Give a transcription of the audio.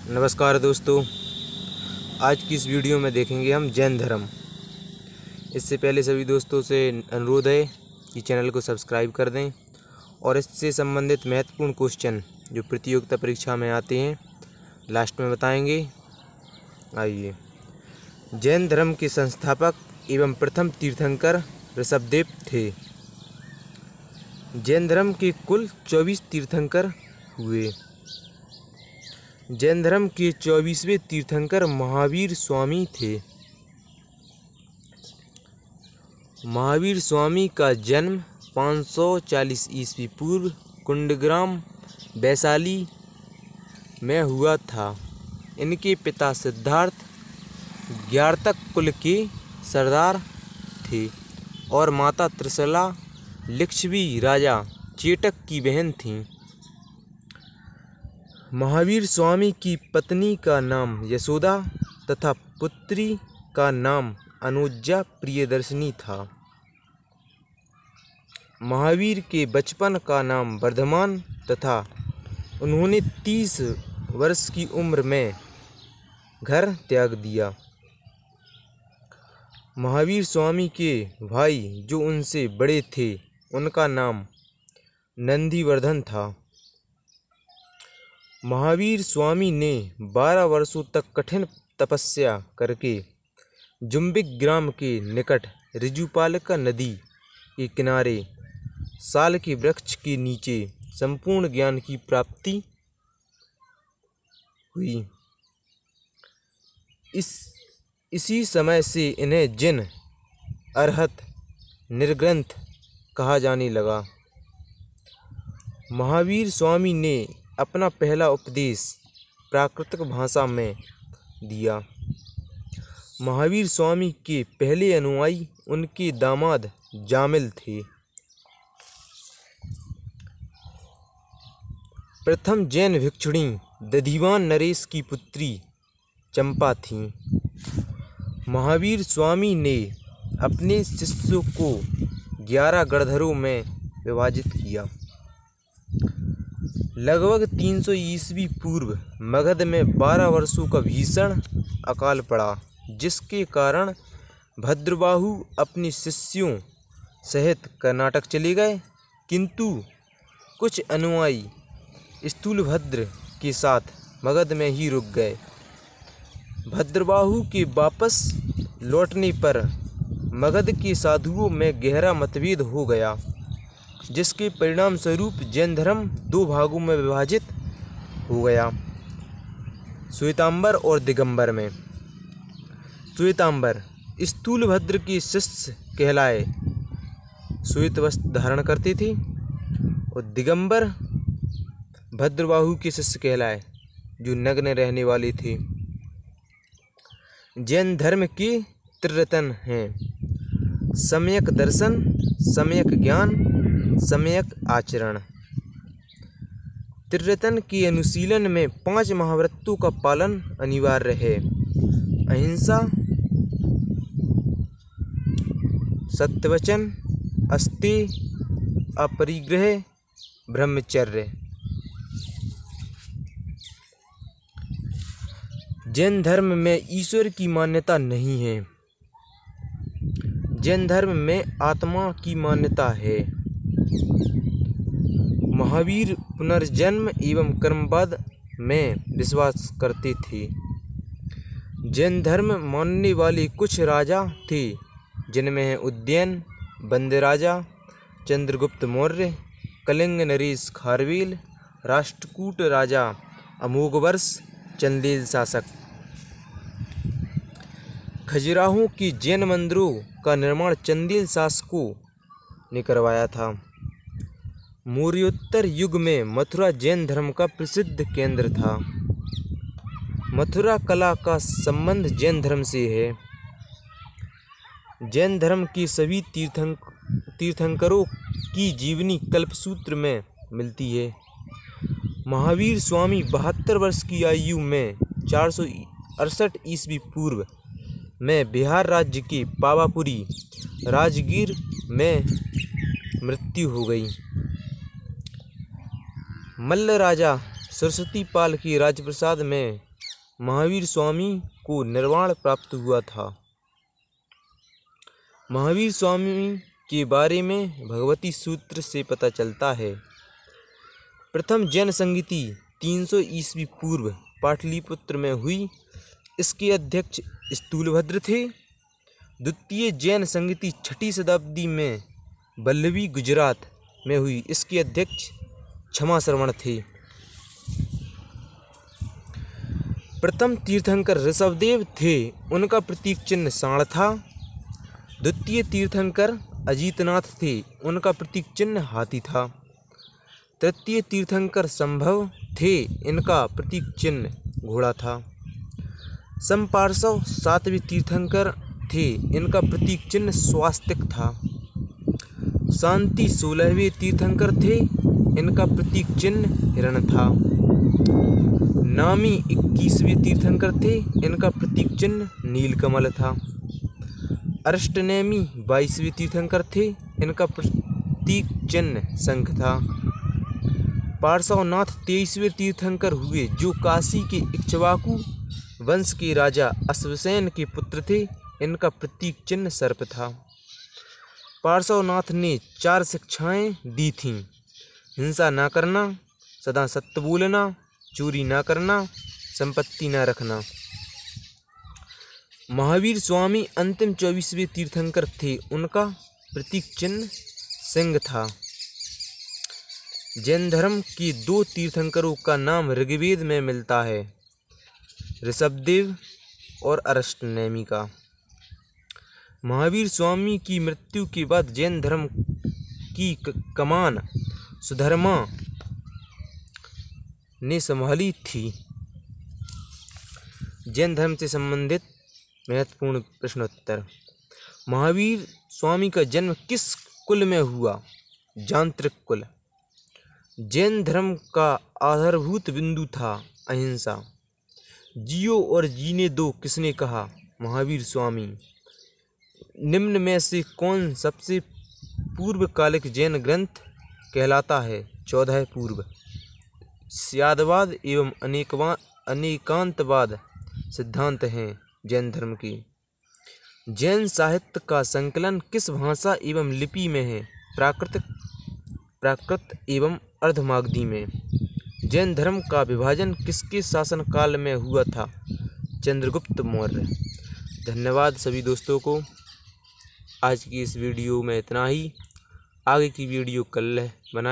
नमस्कार दोस्तों, आज की इस वीडियो में देखेंगे हम जैन धर्म। इससे पहले सभी दोस्तों से अनुरोध है कि चैनल को सब्सक्राइब कर दें और इससे संबंधित महत्वपूर्ण क्वेश्चन जो प्रतियोगिता परीक्षा में आते हैं लास्ट में बताएंगे। आइए, जैन धर्म के संस्थापक एवं प्रथम तीर्थंकर ऋषभदेव थे। जैन धर्म के कुल 24 तीर्थंकर हुए। जैन धर्म के 24वें तीर्थंकर महावीर स्वामी थे। महावीर स्वामी का जन्म 540 ईस्वी पूर्व कुंडग्राम वैशाली में हुआ था। इनके पिता सिद्धार्थ ज्ञातक कुल के सरदार थे और माता त्रिशला लिच्छवी राजा चेटक की बहन थीं। महावीर स्वामी की पत्नी का नाम यशोदा तथा पुत्री का नाम अनुजा प्रियदर्शिनी था। महावीर के बचपन का नाम वर्धमान तथा उन्होंने 30 वर्ष की उम्र में घर त्याग दिया। महावीर स्वामी के भाई जो उनसे बड़े थे उनका नाम नंदीवर्धन था। महावीर स्वामी ने 12 वर्षों तक कठिन तपस्या करके जुम्बिक ग्राम के निकट ऋजुपालिका नदी के किनारे साल के वृक्ष के नीचे संपूर्ण ज्ञान की प्राप्ति हुई। इसी समय से इन्हें जिन अरहत निर्ग्रंथ कहा जाने लगा। महावीर स्वामी ने अपना पहला उपदेश प्राकृतिक भाषा में दिया। महावीर स्वामी के पहले अनुयायी उनके दामाद जामिल थे। प्रथम जैन भिक्षुणी दधिवान नरेश की पुत्री चंपा थीं। महावीर स्वामी ने अपने शिष्यों को 11 गणधरों में विभाजित किया। लगभग 300 ईस्वी पूर्व मगध में 12 वर्षों का भीषण अकाल पड़ा, जिसके कारण भद्रबाहु अपने शिष्यों सहित कर्नाटक चले गए, किंतु कुछ अनुयायी स्थूलभद्र के साथ मगध में ही रुक गए। भद्रबाहु के वापस लौटने पर मगध के साधुओं में गहरा मतभेद हो गया, जिसके परिणाम स्वरूप जैन धर्म 2 भागों में विभाजित हो गया, श्वेतांबर और दिगंबर में। श्वेतांबर स्थूलभद्र के शिष्य कहलाए, श्वेत वस्त्र धारण करते थे, और दिगंबर भद्रबाहु के शिष्य कहलाए, जो नग्न रहने वाले थे। जैन धर्म के त्रिरत्न हैं: सम्यक दर्शन, सम्यक ज्ञान, सम्यक आचरण। त्रिरत्न के अनुशीलन में 5 महाव्रतों का पालन अनिवार्य है: अहिंसा, सत्यवचन, अस्तेय, अपरिग्रह, ब्रह्मचर्य। जैन धर्म में ईश्वर की मान्यता नहीं है। जैन धर्म में आत्मा की मान्यता है। महावीर पुनर्जन्म एवं कर्मवाद में विश्वास करते थे। जैन धर्म मानने वाले कुछ राजा थे, जिनमें हैं उज्जैन बंदे राजा, चंद्रगुप्त मौर्य, कलिंग नरेश खारवेल, राष्ट्रकूट राजा अमोघवर्ष, चंदेल शासक। खजुराहो के जैन मंदिरों का निर्माण चंदेल शासकों ने करवाया था। मौर्योत्तर युग में मथुरा जैन धर्म का प्रसिद्ध केंद्र था। मथुरा कला का संबंध जैन धर्म से है। जैन धर्म के सभी तीर्थंकरों की जीवनी कल्पसूत्र में मिलती है। महावीर स्वामी 72 वर्ष की आयु में 468 ईस्वी पूर्व में बिहार राज्य के पावापुरी राजगीर में मृत्यु हो गई। मल्ल राजा सरस्वती पाल की राजप्रसाद में महावीर स्वामी को निर्वाण प्राप्त हुआ था। महावीर स्वामी के बारे में भगवती सूत्र से पता चलता है। प्रथम जैन संगति 300 ईस्वी पूर्व पाटलिपुत्र में हुई। इसके अध्यक्ष स्थूलभद्र थे। द्वितीय जैन संगति 6ठी शताब्दी में वल्लभी गुजरात में हुई। इसके अध्यक्ष क्षमा श्रवण थे। प्रथम तीर्थंकर ऋषभदेव थे। उनका प्रतीक चिन्ह सांड था। द्वितीय तीर्थंकर अजीतनाथ थे। उनका प्रतीक चिन्ह हाथी था। तृतीय तीर्थंकर संभव थे। इनका प्रतीक चिन्ह घोड़ा था। संपार्श्व 7वें तीर्थंकर थे। इनका प्रतीक चिन्ह स्वास्तिक था। शांति 16वें तीर्थंकर थे। इनका प्रतीक चिन्ह हिरण था। नामी 21वें तीर्थंकर थे। इनका प्रतीक चिन्ह नीलकमल था। अरिष्टनेमी 22वें तीर्थंकर थे। इनका प्रतीक चिन्ह शंख था। पार्श्वनाथ 23वें तीर्थंकर हुए, जो काशी के इक्ष्वाकु वंश के राजा अश्वसेन के पुत्र थे। इनका प्रतीक चिन्ह सर्प था। पार्श्वनाथ ने 4 शिक्षाएं दी थीं। हिंसा न करना, सदा सत्य बोलना, चोरी न करना, संपत्ति न रखना। महावीर स्वामी अंतिम 24वें तीर्थंकर थे। उनका प्रतीक चिन्ह सिंह था। जैन धर्म के 2 तीर्थंकरों का नाम ऋग्वेद में मिलता है, ऋषभदेव और अरिष्टनेमी का। महावीर स्वामी की मृत्यु के बाद जैन धर्म की कमान सुधर्मा ने संभाली थी। जैन धर्म से संबंधित महत्वपूर्ण प्रश्नोत्तर। महावीर स्वामी का जन्म किस कुल में हुआ? यांत्रिक कुल। जैन धर्म का आधारभूत बिंदु था अहिंसा। जियो और जीने दो किसने कहा? महावीर स्वामी। निम्न में से कौन सबसे पूर्वकालिक जैन ग्रंथ कहलाता है? 14 पूर्व। स्यादवाद एवं अनेकांतवाद सिद्धांत हैं जैन धर्म के। जैन साहित्य का संकलन किस भाषा एवं लिपि में है? प्राकृत एवं अर्धमागधी में। जैन धर्म का विभाजन किसके शासनकाल में हुआ था? चंद्रगुप्त मौर्य। धन्यवाद सभी दोस्तों को। आज की इस वीडियो में इतना ही। आगे की वीडियो कल बना